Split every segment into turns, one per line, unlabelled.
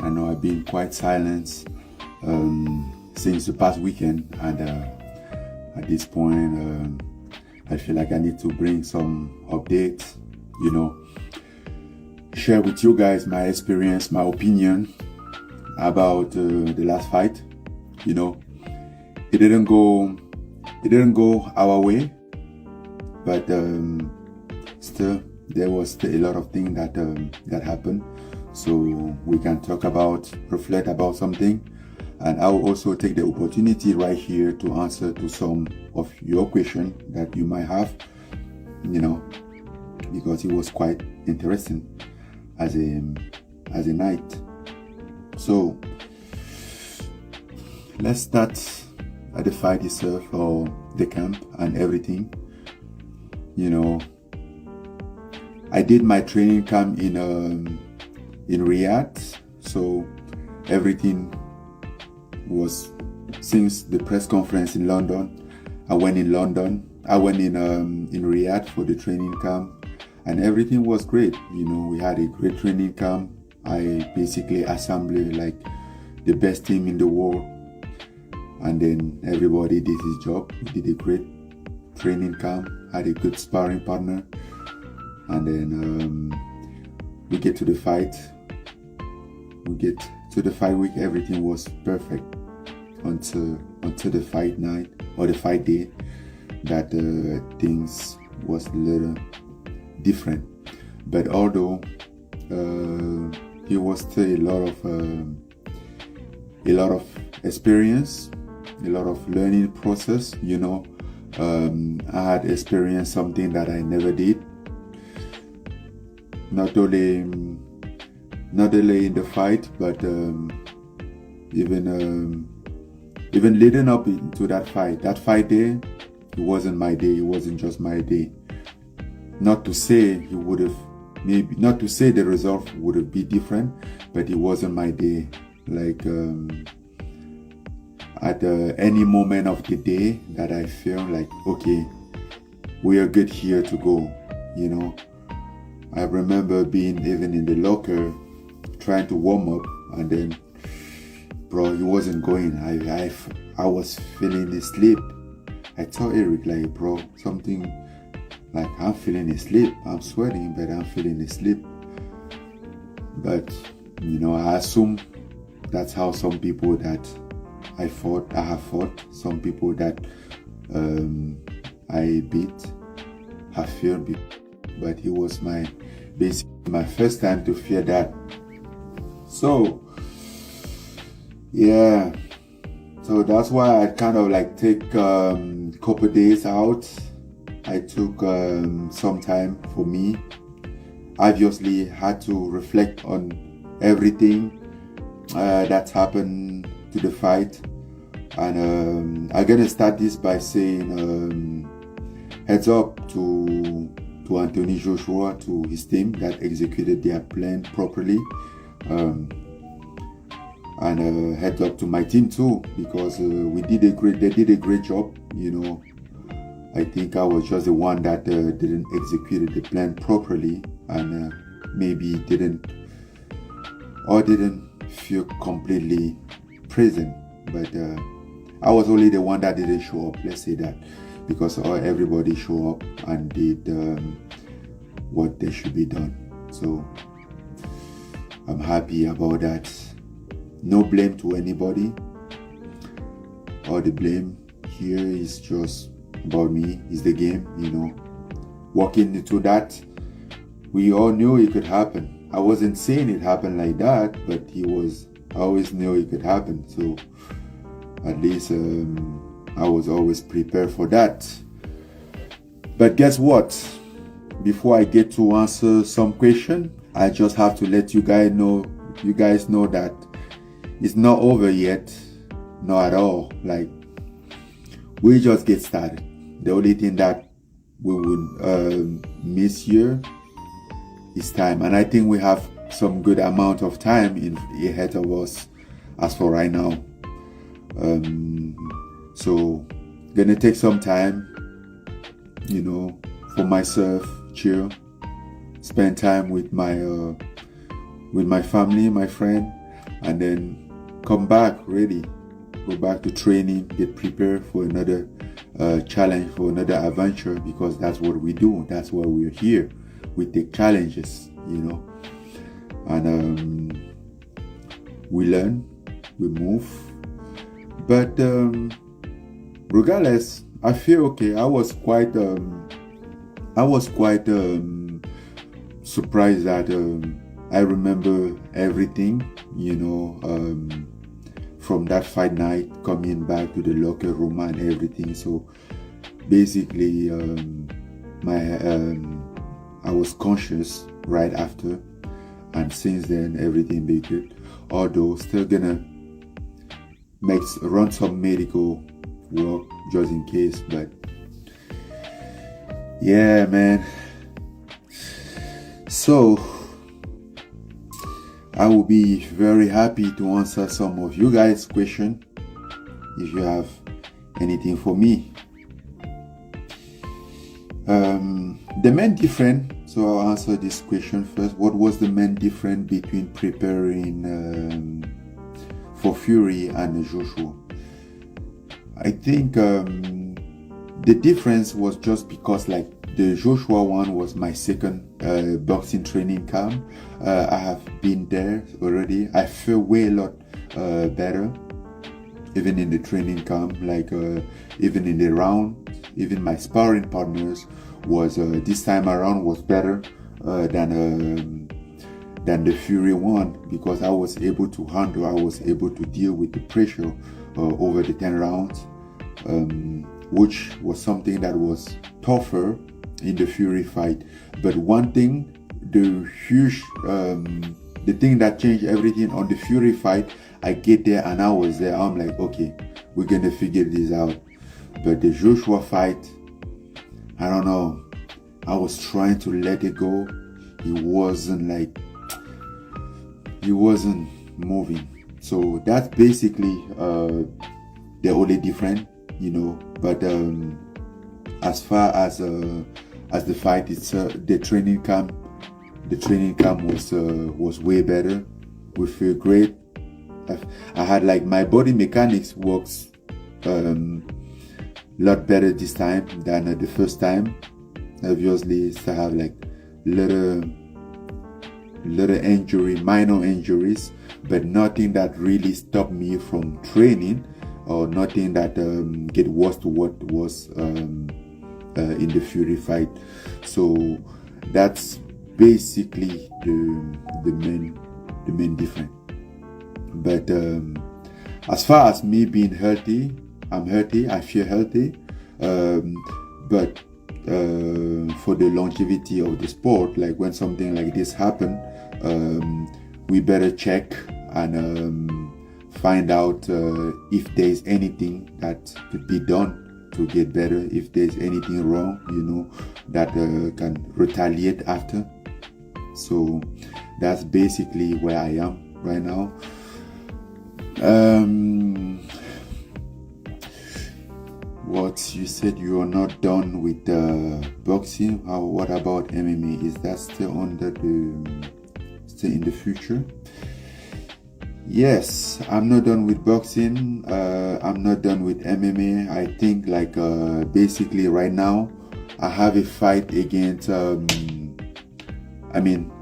I know I've been quite silent since the past weekend, and at this point, I feel like I need to bring some updates, share with you guys my experience, my opinion about the last fight. It didn't go our way, but still there was still a lot of things that happened. So we can talk about, reflect about something, and I will also take the opportunity right here to answer to some of your questions that you might have, because it was quite interesting as a night. So let's start at the fight itself, or the camp and everything. I did my training camp in Riyadh, so everything was, since the press conference in London, I went in Riyadh for the training camp, and everything was great. We had a great training camp. I basically assembled like the best team in the world, and then everybody did his job. We did a great training camp, had a good sparring partner, and then we get to the fight. We get to the fight week, everything was perfect until the fight night, or the fight day, that things was a little different. But although it was still a lot of experience, a lot of learning process. I had experienced something that I never did. Not only in the fight, but even leading up into that fight. That fight day, it wasn't my day. It wasn't just my day. Not to say the result would have been different, but it wasn't my day. Like at any moment of the day that I feel like, okay, we are good here to go. I remember being even in the locker trying to warm up, and then bro, it wasn't going. I was feeling asleep. I told Eric, like, bro, something like, I'm feeling asleep. I'm sweating, but I'm feeling asleep. But I assume that's how some people that I have fought, some people that I beat have feared. But it was basically my first time to fear that. So yeah, so that's why I kind of like take couple days out. I took some time for me. Obviously had to reflect on everything that's happened to the fight, and I'm gonna start this by saying heads up to Anthony Joshua, to his team that executed their plan properly, and heads up to my team too, because they did a great job. I think I was just the one that didn't execute the plan properly, and maybe didn't feel completely present. But I was only the one that didn't show up, let's say that, because everybody showed up and did what they should be done. So I'm happy about that. No blame to anybody. All the blame here is just about me. It's the game, Walking into that, we all knew it could happen. I wasn't saying it happened like that, but I always knew it could happen. So at least I was always prepared for that. But guess what? Before I get to answer some question, I just have to let you guys know that it's not over yet. Not at all. Like, we just get started. The only thing that we would miss here is time, and I think we have some good amount of time ahead of us as for right now. So gonna take some time, for myself, chill, spend time with my family, my friend, and then come back ready, go back to training, get prepared for another challenge, for another adventure, because that's what we do. That's why we're here. We take challenges, and we learn, we move. But regardless, I feel okay. I was quite surprised that I remember everything, from that fight night, coming back to the locker room and everything. So basically, I was conscious right after, and since then everything been good. Although still gonna run some medical work just in case, but yeah, man. So I will be very happy to answer some of you guys' questions if you have anything for me. The main difference, so I'll answer this question first. What was the main difference between preparing for Fury and Joshua? I think the difference was just because, like, the Joshua one was my second boxing training camp. I have been there already. I feel way a lot better, even in the training camp, like even in the round, even my sparring partners was this time around was better than the Fury one, because I was able to deal with the pressure over the 10 rounds, which was something that was tougher in the Fury fight. But one thing, the thing that changed everything on the Fury fight, I get there and I was there, I'm like, okay, we're gonna figure this out. But the Joshua fight, I don't know, I was trying to let it go. He wasn't moving. So that's basically the only difference, but as far as the fight itself, the training camp was way better. We feel great. I had, like, my body mechanics works lot better this time than the first time. Obviously, still have like little minor injuries, but nothing that really stopped me from training, or nothing that get worse to what was in the Fury fight. So that's basically the main difference. But as far as me being healthy, I'm healthy, I feel healthy, but for the longevity of the sport, like when something like this happen, we better check and find out if there's anything that could be done to get better, if there's anything wrong, that can retaliate after. So that's basically where I am right now. What you said, you are not done with boxing. What about MMA? Is that still still in the future? Yes, I'm not done with boxing. I'm not done with MMA. I think, like, basically right now, I have a fight against. I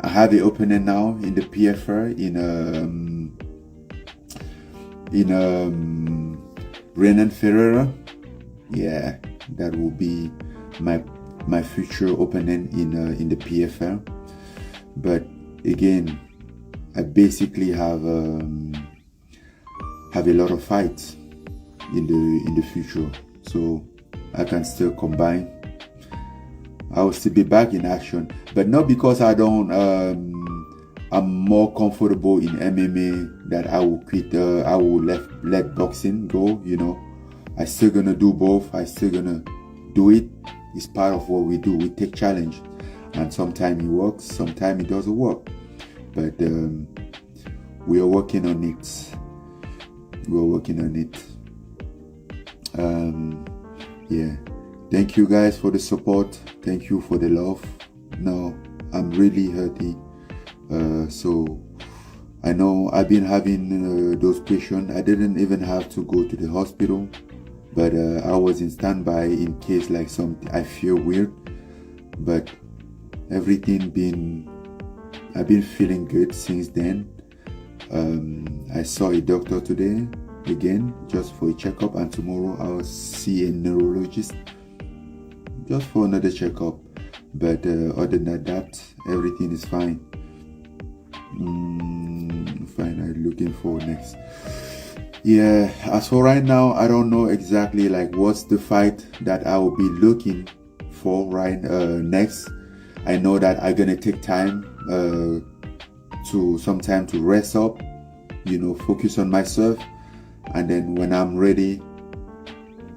have an opening now in the PFR in Renan Ferreira. Yeah, that will be my future opening in the PFL. But again, I basically have a lot of fights in the future, so I can still combine. I will still be back in action, but not because I don't. I'm more comfortable in MMA that I will quit. I will let boxing go. I still gonna do both. I still gonna do it. It's part of what we do. We take challenge, and sometimes it works, sometimes it doesn't work. But we are working on it. Yeah. Thank you guys for the support. Thank you for the love. Now I'm really healthy. So I know I've been having those questions. I didn't even have to go to the hospital, but I was in standby in case like something I feel weird. But I've been feeling good since then. I saw a doctor today again just for a checkup, and tomorrow I'll see a neurologist just for another checkup. But other than that, everything is fine. Fine. I'm looking for next. Yeah, as for right now, I don't know exactly like what's the fight that I will be looking for next. I know that I'm gonna take time some time to rest up, focus on myself, and then when I'm ready,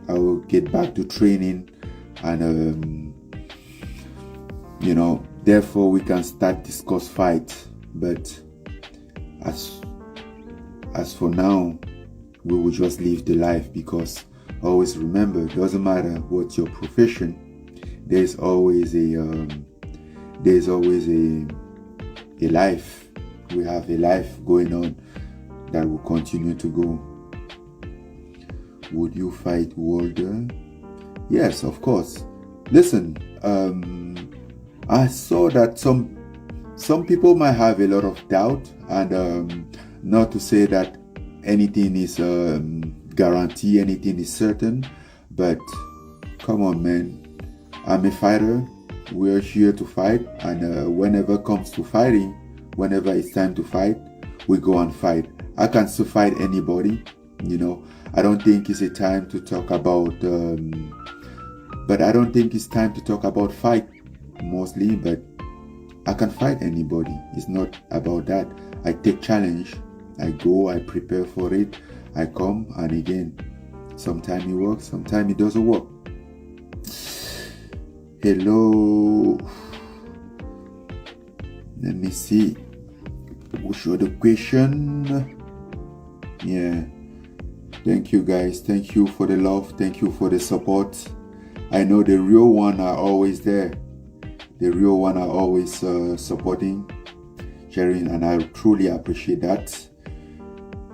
I will get back to training, and therefore we can start discuss fight. But as for now, we will just live the life, because always remember, it doesn't matter what's your profession, there's always a life. We have a life going on that will continue to go. Would you fight Walder? Yes, of course. Listen, I saw that some people might have a lot of doubt, and not to say that anything is guaranteed, anything is certain, but come on, man. I'm a fighter. We're here to fight, and whenever it comes to fighting, whenever it's time to fight, we go and fight. I can still fight anybody, I don't think it's a time to talk about but I don't think it's time to talk about fight mostly, but I can fight anybody. It's not about that. I take challenge, I go, I prepare for it, I come, and again, sometimes it works, sometimes it doesn't work. Hello, let me see. Which other question? Yeah, thank you guys, thank you for the love, thank you for the support. I know the real one are always there, the real one are always supporting, sharing, and I truly appreciate that.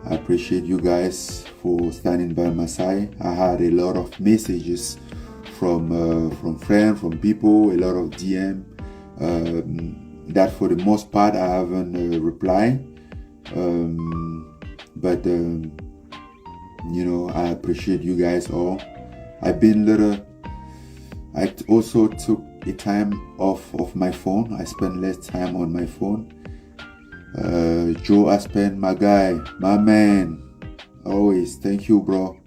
I appreciate you guys for standing by my side. I had a lot of messages from friends, from people, a lot of DM that for the most part I haven't replied, but I appreciate you guys all. I also took a time off of my phone. I spent less time on my phone. Joe Aspen, my guy, my man, always, thank you, bro.